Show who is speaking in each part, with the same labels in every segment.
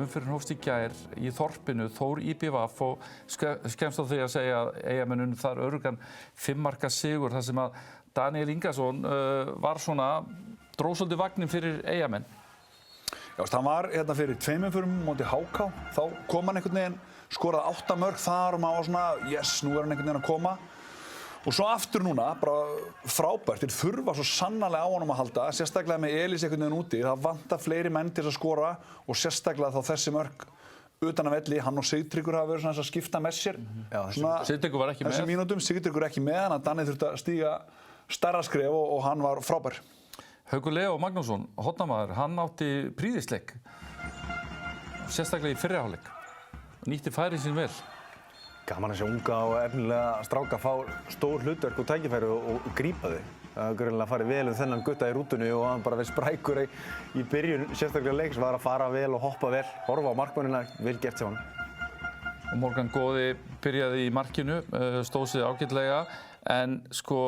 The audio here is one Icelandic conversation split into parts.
Speaker 1: umferðin hófst í gær í þorpinu Þór IBVF og skemmst á því að segja að Eyjamenn unnu þar öruggan 5 marka sigur þar sem að Daníel Ingason var svona dró svolítið vagnin fyrir Eyjamenn.
Speaker 2: Já, hann var hérna fyrir 2 umferðum móti HK, þá kom hann einhvern veginn, skoraði 8 mörk þar og maður var svona, yes, nú hann einhvern veginn að koma. Og svo aftur núna, bara frábært, þeir þurfa svo sannarlega á honum að halda, sérstaklega með Elís einhvern veginn úti, það vantar fleiri menn til að skora og sérstaklega þá þessi mörk utan af velli, hann og Sigtryggur hafa verið svona að skipta með sér.
Speaker 1: Sigtryggur var ekki með.
Speaker 2: Þessum mínútum, Sigtryggur ekki með, þannig að Danni þurfti að stíga stærra skref og hann var frábær.
Speaker 1: Haukur Leó Magnússon, hornamaður, hann átti prýðisleik, sérstaklega í fyrri hálfleik, nýtti færin sín vel.
Speaker 3: Gaman að sjá unga og efnilega stráka fá stór hlutverk og tækifæri og grípa þau. Það var greinilega farið vel þennan gutta í rútunni og hann bara verið sprækur í byrjun sérstaklega leiks, var að fara vel og hoppa vel, horfa á markmannina, vel gert hjá hann.
Speaker 1: Og Morgan Góði byrjaði í markinu, stóð sig ágætlega, en sko,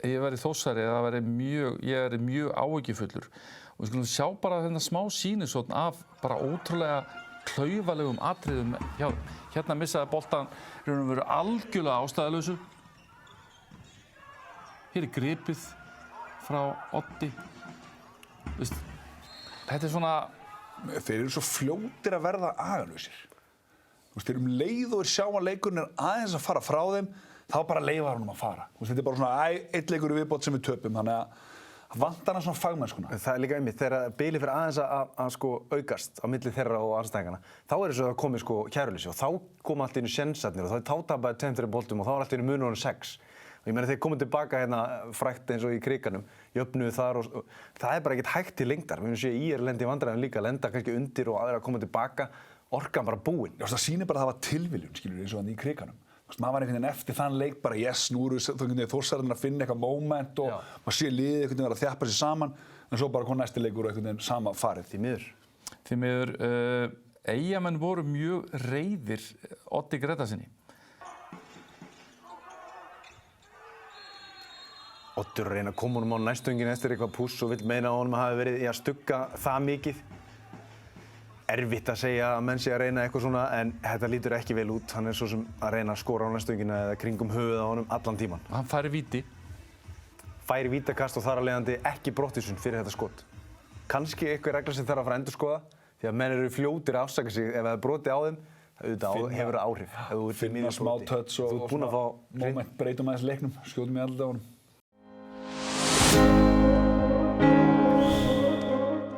Speaker 1: ég væri Þórsari, ég væri mjög áhyggjufullur. Og við skulum sjá bara þennan smá sýnisotn af bara ótrúlega klaufalegum atriðum hjá þeim. Hérna missaði boltan raun og veru algjörlega ástæðulausu. Hér gripið frá Oddi. Þetta svona...
Speaker 2: Þeir eru svo fljótir að verða agalausir. Þeir leið og sjá að leikurinn aðeins að fara frá þeim, þá bara leyfa honum að fara. Þetta bara svona, einn leikur í viðbót sem við töpum, þannig að vantar hann svona fagmennskuna. Það
Speaker 3: líka einmitt, þegar bilið fyrir aðeins að sko aukast á milli þeirra og andstæðinganna, þá svo það komið sko kæruleysi og þá koma allt í einu sjensarnir og þá tapaði 2-3 boltum og þá allt í einu munur 6. Og ég meina þeir komið tilbaka hérna frækt eins og í Krikanum, jöfnuðu þar og það bara ekkert hægt til lengdar. Við séum í lendi í vandræðum líka, lenda kannski undir og aðra að koma tilbaka, orkan bara búin. Já, það sýnir bara að það var tilviljun, skilur, eins og þannig í Krikanum. Maður var einhvern veginn eftir þann leik bara, yes, nú eru Þórsararnir að finna eitthvað moment og maður sé liðið einhvern veginn að þjappa sér saman, en svo bara kom næsti leikur og einhvern veginn sama farið.
Speaker 1: Því miður, Eyjamenn voru mjög reiðir Oddi Gretasinni.
Speaker 3: Oddur reyna að koma honum á næstöngin eftir eitthvað púss og vill meina að honum hafi verið í að stugga það mikið. Erfitt að segja að menn sé að reyna eitthvað svona, en þetta lítur ekki vel út. Hann svo sem að reyna að skora á næstöngina eða kringum höfuð á honum allan tíman.
Speaker 1: Hann færi víti.
Speaker 3: Færi vítakast og þar af leiðandi ekki brottvísun fyrir þetta skot. Kannski eitthvað regla sem þarf að fara að endurskoða, því að menn eru fljótir að afsaka sig ef það er broti á þeim, auðvitað hefur það áhrif.
Speaker 2: Finna smá touch og moment, breytum aðeins leiknum, skjótum í alltaf á honum.